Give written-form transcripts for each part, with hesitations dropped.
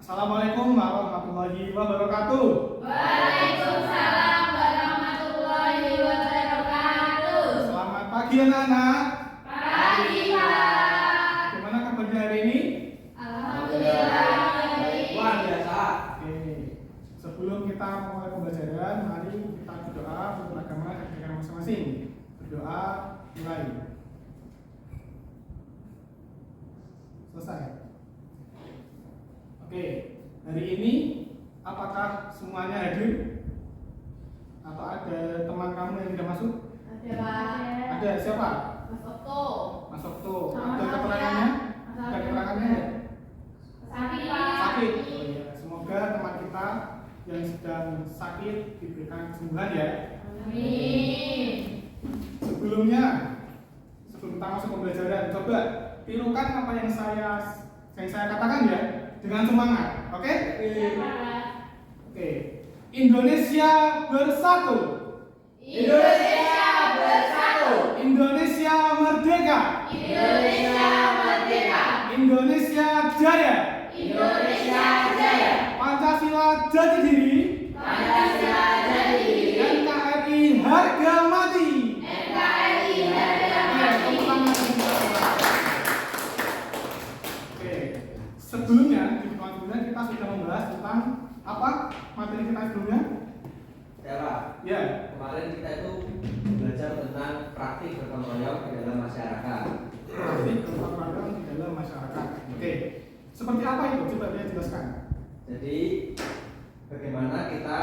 Assalamualaikum warahmatullahi wabarakatuh. Waalaikumsalam warahmatullahi wabarakatuh. Selamat pagi anak-anak. Pagi Pak. Bagaimana kabarnya hari ini? Alhamdulillah baik. Luar biasa. Oke. Sebelum kita mulai pembelajaran, mari kita berdoa untuk agama dan negara masing-masing. Berdoa mulai. Selesai. Oke, hari ini apakah semuanya hadir? Atau ada teman kamu yang tidak masuk? Ada Pak. Ada siapa? Mas Okto. Mas Okto. Selamat Ada pagi, keterangannya? ya. Ada keterangannya ya? Sakit Pak. Sakit. Oh, iya. Semoga teman kita yang sedang sakit diberikan kesembuhan ya. Amin. Sebelum kita masuk pembelajaran, coba tirukan apa yang saya katakan ya dengan semangat. Oke? Ya Pak. Oke. Indonesia bersatu. Indonesia bersatu. Indonesia merdeka. Indonesia merdeka. Indonesia jaya. Indonesia jaya. Pancasila jati diri. Pancasila jadi diri. NKRI harga mati. NKRI harga mati. Oke. Sebelumnya di pertemuan sebelumnya kita sudah membahas tentang apa materi kita sebelumnya? Ya Pak, Ya. kemarin kita itu belajar tentang praktik gotong royong di dalam masyarakat. Praktik gotong royong di dalam masyarakat. Oke. Seperti apa itu? Coba dia jelaskan. Jadi bagaimana kita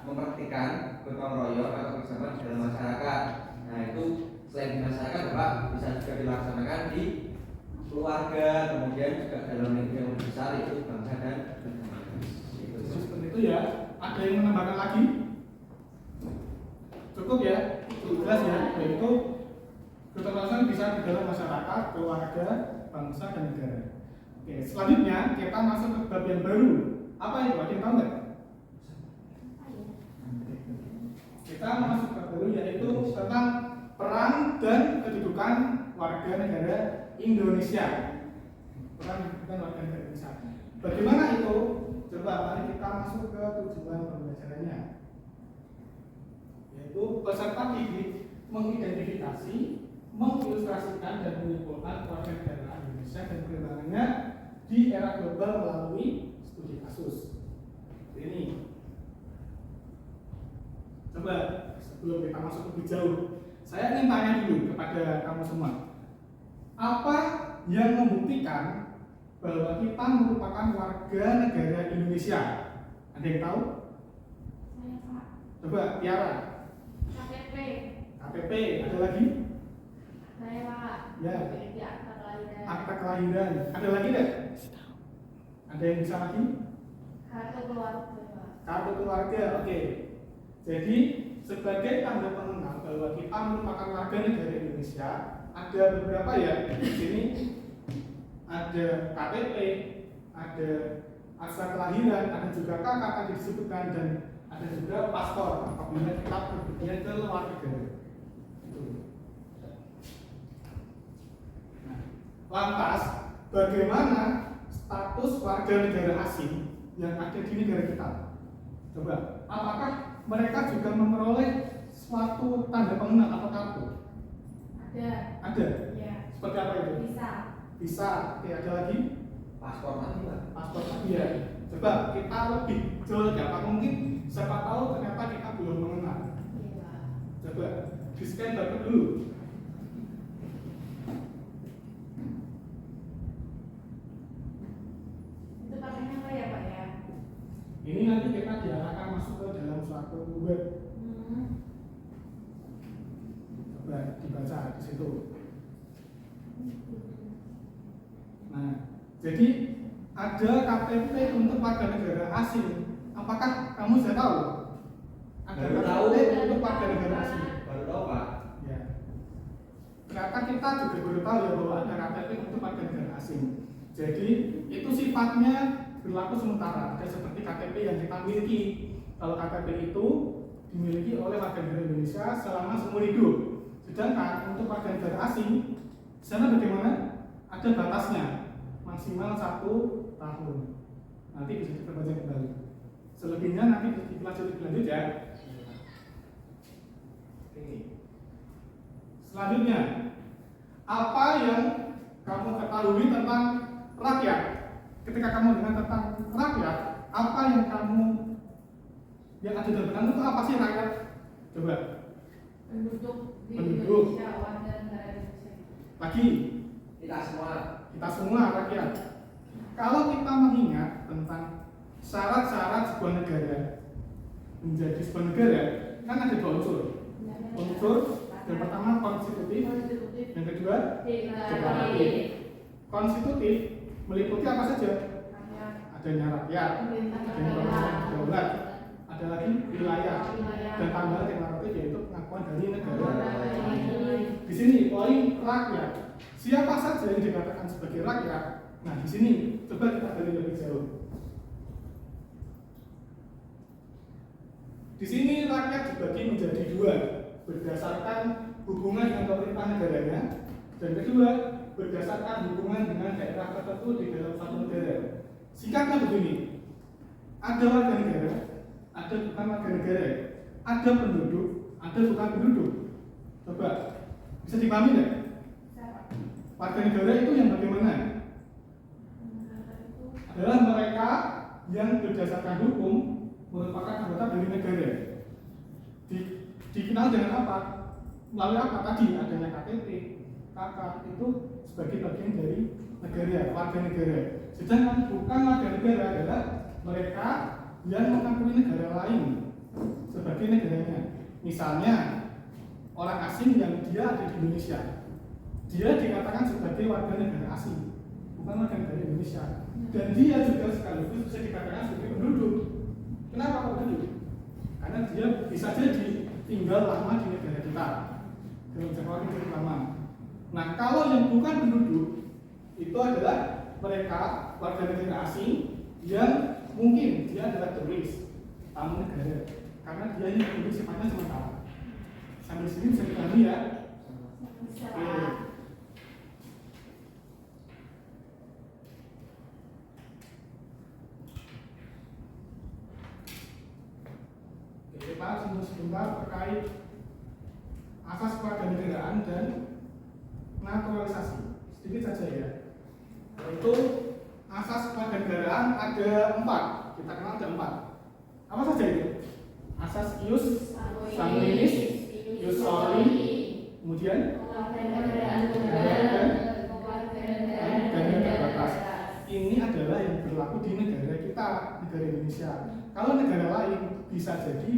mempraktikkan gotong royong atau kebersamaan di dalam masyarakat. Nah itu selain di masyarakat Pak, bisa juga dilaksanakan di keluarga, kemudian juga dalam lingkup yang lebih besar itu bangsa dan negara. Gitu. Seperti itu ya. Ada yang menambahkan lagi? Cukup ya? Jelas ya. Yaitu gotong royong bisa di dalam masyarakat, keluarga, bangsa dan negara. Oke. Selanjutnya kita masuk ke bab yang baru. Apa itu? Ada yang tahu nggak? Kita masuk ke baru yaitu tentang peran dan kedudukan warga negara Indonesia. Peran dan kedudukan warga negara Indonesia. Bagaimana itu? Coba mari kita masuk ke tujuan pembelajarannya. Yaitu peserta didik mengidentifikasi, mengilustrasikan dan menyimpulkan warga negara Indonesia dan perkembangannya di era global melalui studi kasus. Ini. Coba sebelum kita masuk lebih jauh, saya ingin tanya dulu kepada kamu semua. Apa yang membuktikan bahwa kita merupakan warga negara Indonesia? Ada yang tahu? Saya Pak. Coba Tiara. KTP. KTP, ada lagi? Saya Pak. Ya. Di akta kelahiran. Akta kelahiran. Ada lagi enggak? Ada yang bisa lagi? Kartu keluarga Pak. Kartu keluarga, oke. Jadi sebagai tanda pengenal bahwa kita merupakan warga negara Indonesia, ada beberapa ya di sini. Ada KTP, ada akta kelahiran, ada juga KK tadi disebutkan dan ada juga paspor apabila kita berpergian ke luar negara. Itu. Nah, lantas bagaimana status warga negara asing yang ada di negara kita? Coba, apakah mereka juga memperoleh suatu tanda pengenal atau kartu? Ada. Ada. Iya. Seperti apa itu? Bisa. Bisa. Oke, ada lagi? Paspor nanti Pak. Paspor tadi ya. Coba kita lebih jauh lagi. Apa mungkin siapa tahu ternyata kita belum mengenal. Iya. Coba di scan barcode dulu. Itu pakainya apa ya Pak ya? Ini nanti kita diarahkan masuk ke dalam suatu web. Coba dibaca di situ. Nah, jadi ada KTP untuk warga negara asing. Apakah kamu sudah tahu? Ada Baru tahu. KTP untuk warga negara asing. Baru tahu Pak. Ya. Ternyata kita juga baru tahu ya bahwa ada KTP untuk warga negara asing. Jadi itu sifatnya berlaku sementara, tidak seperti KTP yang kita miliki. Kalau KTP itu dimiliki oleh warga negara Indonesia selama seumur hidup. Sedangkan untuk warga negara asing, sana bagaimana? Ada batasnya, maksimal 1 tahun. Nanti bisa diperbaca kembali. Selebihnya nanti dipelajari lebih lanjut ya. Oke. Selanjutnya, apa yang kamu ketahui tentang rakyat? Ketika kamu dengar tentang rakyat, apa yang ada dalam benak itu apa sih rakyat? Coba. Penduduk di Penduduk. Indonesia, warga negara Indonesia. Lagi, Kita semua rakyat. Kalau kita mengingat tentang syarat-syarat sebuah negara menjadi sebuah negara, kan ada dua unsur. Unsur yang pertama konstitutif, Konstitutif. yang kedua Deklaratif. konstitutif meliputi apa saja? Rakyat. Adanya rakyat, Pemerintah adanya pemerintahan daulat, ada lagi wilayah, dan tambahan deklaratif yaitu pengakuan dari negara. Di sini poin rakyat. Siapa saja yang dikatakan sebagai rakyat? Nah, di sini coba kita gali lebih jauh. Di sini rakyat dibagi menjadi dua berdasarkan hubungan dengan pemerintah negaranya, dan kedua berdasarkan hubungan dengan daerah tertentu di dalam satu negara. Singkatnya begini, ada warga negara, ada bukan warga negara, ada penduduk, ada bukan penduduk. Coba bisa dipahami nggak? Warga negara itu yang bagaimana? Adalah mereka yang berdasarkan hukum merupakan anggota dari negara. Dikenal dengan apa? Melalui apa tadi? Adanya KTP, KK itu sebagai bagian dari negara, warga negara. Sedangkan bukan warga negara adalah mereka yang mengakui negara lain sebagai negaranya. Misalnya orang asing yang dia ada di Indonesia, dia dikatakan sebagai warga negara asing, bukan warga negara Indonesia. Dan dia juga sekaligus bisa dikatakan sebagai penduduk. Kenapa kok penduduk? Karena dia bisa jadi tinggal lama di negara kita dalam jangka waktu yang lama. Nah, kalau yang bukan penduduk itu adalah mereka warga negara asing yang mungkin dia adalah turis, tamu negara, karena dia ini penduduk sifatnya sementara. Sampai sini bisa dipahami ya? Oke. Kita sebentar terkait asas kewarganegaraan dan naturalisasi. Sedikit saja ya. Yaitu asas kewarganegaraan ada 4. Kita kenal ada 4. Apa saja itu? Asas ius sanguinis, ius soli, kemudian dan terbatas. Ini adalah yang berlaku di negara kita, negara Indonesia. Kalau negara lain bisa jadi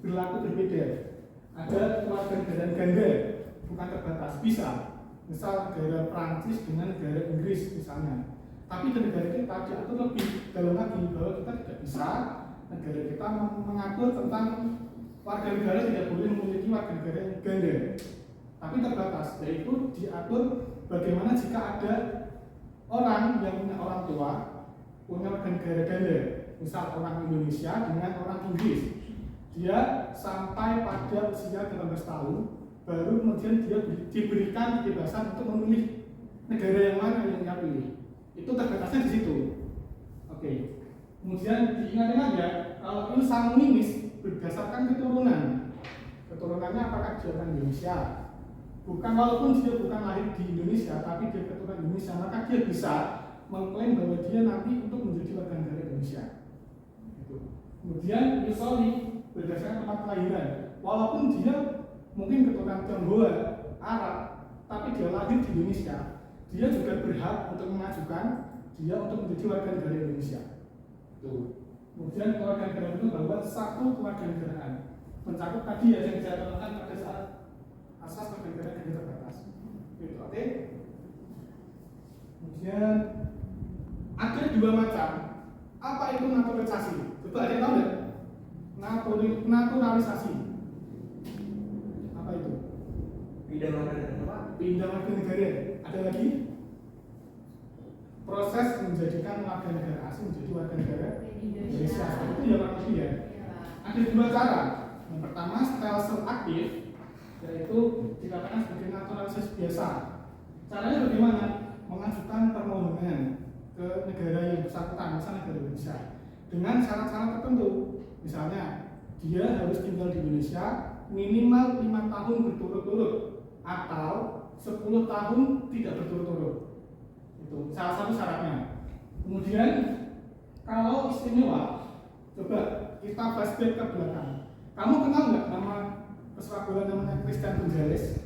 berlaku berbeda. Ada kewarganegaraan ganda, bukan terbatas, bisa. Misal negara Prancis dengan negara Inggris misalnya. Tapi di negara kita diatur lebih dalam lagi bahwa kita tidak bisa negara kita mengatur tentang warga negara tidak boleh memiliki warga negara yang ganda. Tapi terbatas, yaitu diatur bagaimana jika ada orang yang punya orang tua punya warga negara ganda. Misal orang Indonesia dengan orang Inggris, dia sampai pada usia 18 tahun baru kemudian dia diberikan kebebasan untuk memilih negara yang mana yang dia pilih. Itu terbatasnya di situ. Oke. Kemudian diingat-ingat ya, kalau itu sanguinis berdasarkan keturunan. Keturunannya apakah dia orang Indonesia? Bukan, walaupun dia bukan lahir di Indonesia, tapi dia keturunan Indonesia, maka dia bisa mengklaim bahwa dia nanti untuk menjadi warga negara Indonesia. Kemudian Yusoli berdasarkan tempat kelahiran, walaupun dia mungkin keturunan Tionghoa, Arab, tapi dia lahir di Indonesia, dia juga berhak untuk mengajukan dia untuk menjadi warga negara Indonesia. Kemudian keluarga negara itu bahwa satu keluarga negaraan mencakup tadi ya yang saya katakan pada saat asas keluarga negaraan yang terbatas. Oke. Kemudian ada 2 macam. Apa itu naturalisasi? Coba ada yang tahu nggak? Naturalisasi. Apa itu? Pindah warga negara. Pindah warga negara. Ada lagi? Proses menjadikan warga negara asing menjadi warga negara Indonesia. Itu ya Pak Lutfi ya. Ada 2 cara. Yang pertama stelsel aktif, yaitu dikatakan sebagai naturalisasi biasa. Caranya bagaimana? Mengajukan permohonan ke negara yang bersangkutan, misalnya negara Indonesia, dengan syarat-syarat tertentu. Misalnya, dia harus tinggal di Indonesia minimal 5 tahun berturut-turut atau 10 tahun tidak berturut-turut. Itu salah satu syaratnya. Kemudian kalau istimewa, coba kita flashback ke belakang. Kamu kenal nggak nama pesepak bola namanya Christian Gonzalez,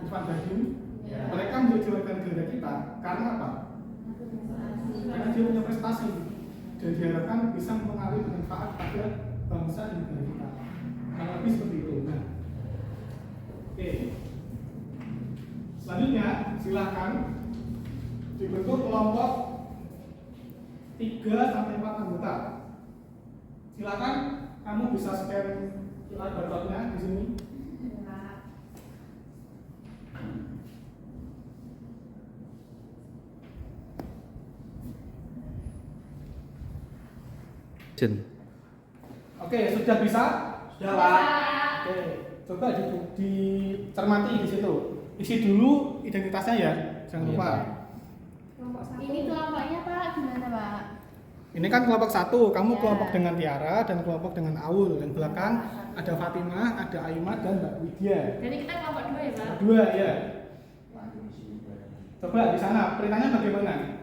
Irfan Bahdim? Ya. Mereka menjadi warga negara kita karena apa? Karena dia punya prestasi dan diharapkan bisa mempengaruhi bermanfaat pada bangsa dan negara kita. Kalau lebih seperti itu. Nah, oke. Selanjutnya silakan dibentuk kelompok 3 sampai 4 anggota. Silakan kamu bisa scan QR barcode-nya di sini. Oke, sudah bisa? Sudah Pak. Oke, coba dicermati di situ. Isi dulu identitasnya ya, jangan lupa. Ini kelompoknya Pak, gimana Pak? Ini kan kelompok 1, kamu Ya. kelompok dengan Tiara dan kelompok dengan Aul. Yang belakang ada Fatimah, ada Aimat dan Mbak Widya. Jadi kita kelompok 2 ya Pak? Kedua ya. Coba di sana perintahnya bagaimana?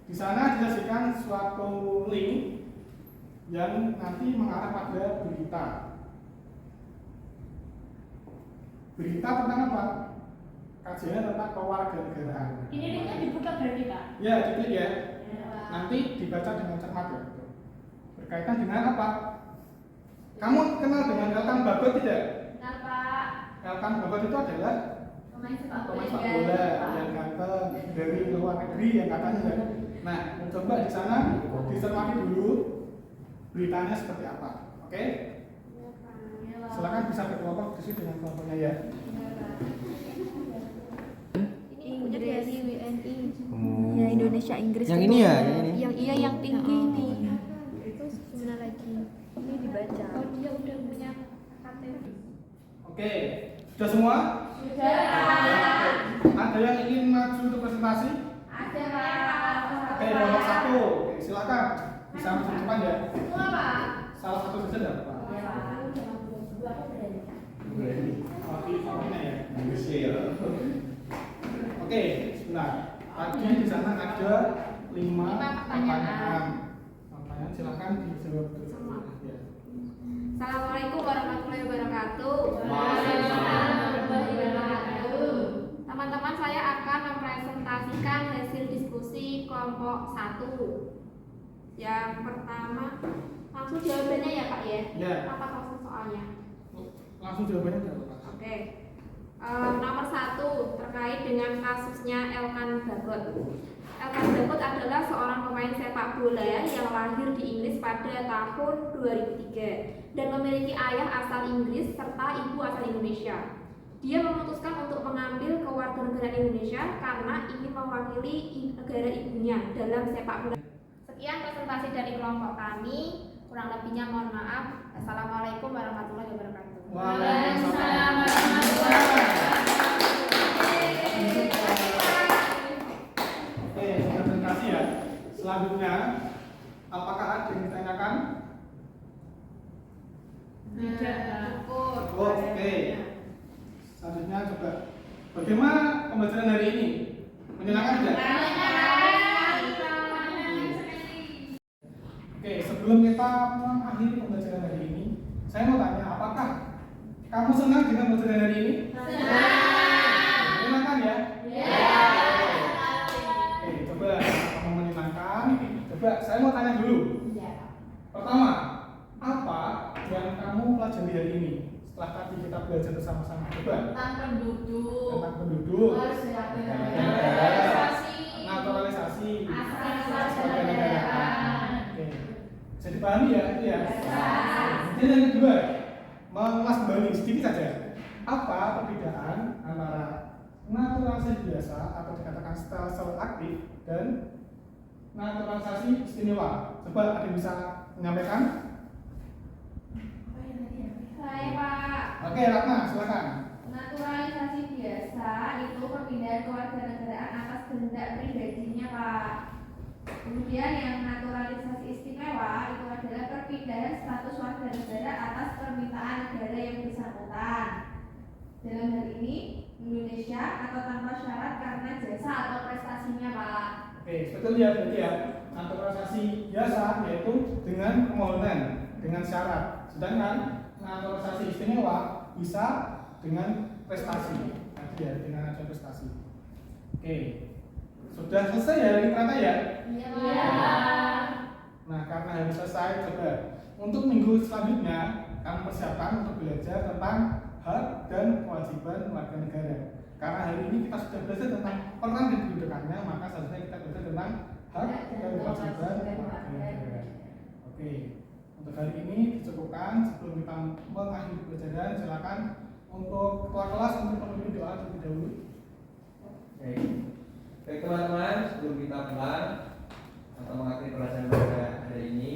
Di sana disajikan suatu link yang nanti mengarah pada berita. Berita tentang apa? Kajian tentang kewarganegaraan. Ini linknya dibuka berarti Pak? Ya, gitu ya. Ya Pak. Nanti dibaca dengan cermat ya. Berkaitan dengan apa? Kamu kenal dengan Elkan Bagot tidak? Kenal Pak? Elkan Bagot itu adalah Pemain sepak pemain bola sepak bola yang ganteng dari luar negeri yang katanya kan. Nah, coba di sana dicermati dulu beritanya seperti apa. Oke? Ya Pak. Silakan bisa berkelompok diskusi dengan kelompoknya ya. Ini dari WNI. Oh. Ya Indonesia Inggris. Yang itu. ini ya, yang ini? Yang iya yang tinggi ini. Terus gimana lagi? Ini dibaca. Oh dia udah punya KTP. Oke, sudah semua? Sudah. Ada yang ingin maju untuk presentasi? Ada Pak. Oke, nomor 1. Oke, silakan. Bisa maju ke depan ya. Semua Pak. Salah satu saja enggak apa-apa. Ya Pak. Dua aku berani. Wakil favoritnya ya. Oke, sebentar. Tadi di sana ada 5 pertanyaan. Pertanyaan silakan dijawab dulu. Semua. Ya. Assalamualaikum warahmatullahi wabarakatuh. Waalaikumsalam warahmatullahi wabarakatuh. Teman-teman, saya akan mempresentasikan hasil diskusi kelompok 1. Yang pertama, langsung jawabannya ya Pak ya? Ya. Apa langsung soalnya? Langsung jawabannya enggak apa-apa. Oke. Nomor 1 terkait dengan kasusnya Elkan Bagot. Elkan Bagot adalah seorang pemain sepak bola yang lahir di Inggris pada tahun 2003 dan memiliki ayah asal Inggris serta ibu asal Indonesia. Dia memutuskan untuk mengambil kewarganegaraan Indonesia karena ingin mewakili negara ibunya dalam sepak bola. Sekian presentasi dari kelompok kami. Kurang lebihnya mohon maaf. Assalamualaikum warahmatullahi wabarakatuh. Waalaikumsalam warahmatullahi wabarakatuh. Oke, sudah presentasi ya. Selanjutnya, apakah ada yang ditanyakan? Tidak. Cukup. Oke. Selanjutnya coba, bagaimana pembelajaran hari ini? Menyenangkan tidak? Oke, sebelum kita mengakhiri pembelajaran hari ini, saya mau tanya, apakah kamu senang dengan pembelajaran hari ini? Menyenangkan ya? Oke, coba kamu menyenangkan. Coba saya mau tanya dulu. Pertama, apa yang kamu pelajari hari ini? Setelah tadi kita belajar bersama-sama. Coba. Tentang penduduk. Tentang penduduk. Naturalisasi. Naturalisasi. Asal-asal kewarganegaraan. Oke. Bisa dipahami ya itu ya? Bisa. Kemudian yang kedua, mengulas kembali sedikit saja. Apa perbedaan antara naturalisasi biasa atau dikatakan sel aktif dan naturalisasi istimewa? Coba ada yang bisa menyampaikan? Saya Pak. Oke, Ratna, silakan. Naturalisasi biasa itu perpindahan kewarganegaraan atas kehendak pribadinya, Pak. Kemudian yang naturalisasi istimewa itu adalah perpindahan status warga negara atas permintaan negara yang bersangkutan. Dalam hal ini Indonesia atau tanpa syarat karena jasa atau prestasinya, Pak. Oke, betul ya, berarti ya. Naturalisasi biasa yaitu dengan permohonan, dengan syarat. Sedangkan naturalisasi istimewa bisa dengan prestasi. Tadi ya, dengan ada prestasi. Oke. Sudah selesai ya ini ternyata ya? Iya, Pak. Nah, karena harus selesai, coba untuk minggu selanjutnya kamu persiapkan untuk belajar tentang hak dan kewajiban warga negara. Karena hari ini kita sudah belajar tentang peran dan kedudukannya, maka seharusnya kita belajar tentang hak dan kewajiban warga negara. Oke, untuk hari ini dicukupkan. Sebelum kita mengakhiri pelajaran, silakan untuk ketua kelas untuk memimpin doa terlebih dahulu. Baik teman-teman, sebelum kita pulang atau mengakhiri pelajaran pada hari ini,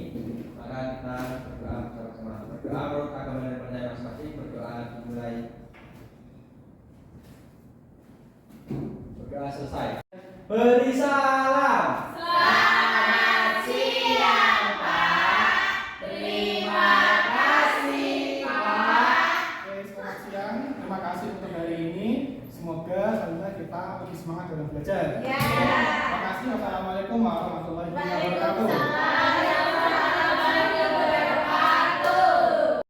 maka kita berdoa bersama-sama. Berdoa menurut agama dan percaya masing-masing. Berdoa dimulai. Berdoa selesai. Beri salam. Selamat siang, Pak. Terima kasih, Pak. Oke, selamat siang. Terima kasih untuk hari ini. Semoga selanjutnya kita lebih semangat dalam belajar. Ya. Terima kasih. Wassalamualaikum warahmatullahi wabarakatuh. Waalaikumsalam.